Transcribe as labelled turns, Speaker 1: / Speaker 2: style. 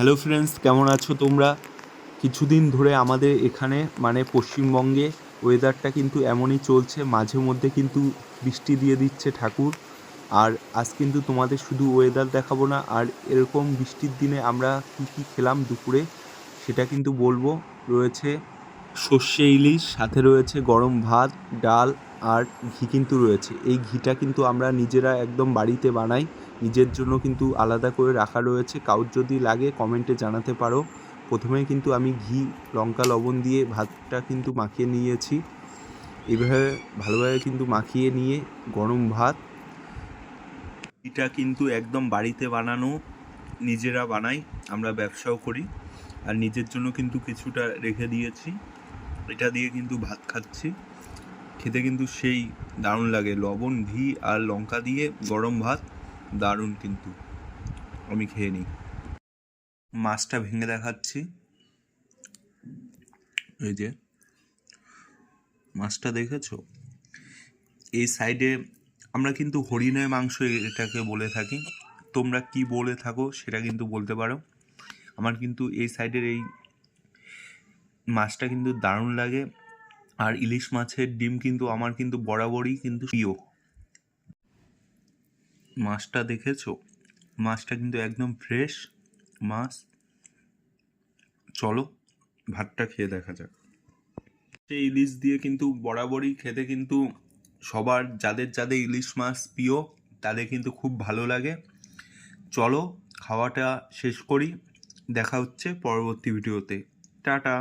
Speaker 1: Hello friends, কেমন আছো তোমরা? কিছুদিন ধরে আমাদের এখানে মানে পশ্চিমবঙ্গে ওয়েদারটা কিন্তু এমনই চলছে, মাঝে মধ্যে কিন্তু বৃষ্টি দিয়ে দিচ্ছে ঠাকুর। আর আজ কিন্তু তোমাদের শুধু ওয়েদার দেখাবো না, আর এরকম বৃষ্টির দিনে আমরা কি কি খেলাম দুপুরে সেটা কিন্তু বলবো। রয়েছে সর্ষে ইলিশ, সাথে রয়েছে গরম ভাত, ডাল আর ঘি কিন্তু রয়েছে। এই ঘিটা কিন্তু আমরা নিজেরা একদম বাড়িতে বানাই, নিজের জন্য কিন্তু আলাদা করে রাখা রয়েছে। কারোর যদি লাগে কমেন্টে জানাতে পারো। প্রথমেই কিন্তু আমি ঘি, লঙ্কা, লবণ দিয়ে ভাতটা কিন্তু মাখিয়ে নিয়েছি। এইভাবে ভালোভাবে কিন্তু মাখিয়ে নিয়ে গরম ভাত, এটা কিন্তু একদম বাড়িতে বানানো, নিজেরা বানাই, আমরা ব্যবসাও করি। আর নিজের জন্য কিন্তু কিছুটা রেখে দিয়েছি, এটা দিয়ে কিন্তু ভাত খাচ্ছি। খেতে কিন্তু সেই দারুণ লাগে, লবণ, ঘি আর লঙ্কা দিয়ে গরম ভাত, দারুণ কিন্তু। আমি খেয়ে নিই। মাছটা ভেঙে দেখাচ্ছি, এই যে মাছটা দেখেছো? এই সাইডে আমরা কিন্তু হরিণের মাংস এটাকে বলে থাকি, তোমরা কি বলে থাকো সেটা কিন্তু বলতে পারো। আমার কিন্তু এই সাইডের এই মাছটা কিন্তু দারুণ লাগে। আর ইলিশ মাছের ডিম কিন্তু আমার কিন্তু বরাবরই কিন্তু প্রিয়। মাছটা দেখেছো? মাছটা কিন্তু একদম ফ্রেশ মাছ। চলো ভাতটা খেয়ে দেখা যাক। সেই ইলিশ দিয়ে কিন্তু বরাবরই খেতে কিন্তু সবার, যাদের যাদের ইলিশ মাছ প্রিয় তাদের কিন্তু খুব ভালো লাগে। চলো খাওয়াটা শেষ করি, দেখা হচ্ছে পরবর্তী ভিডিওতে। টাটা।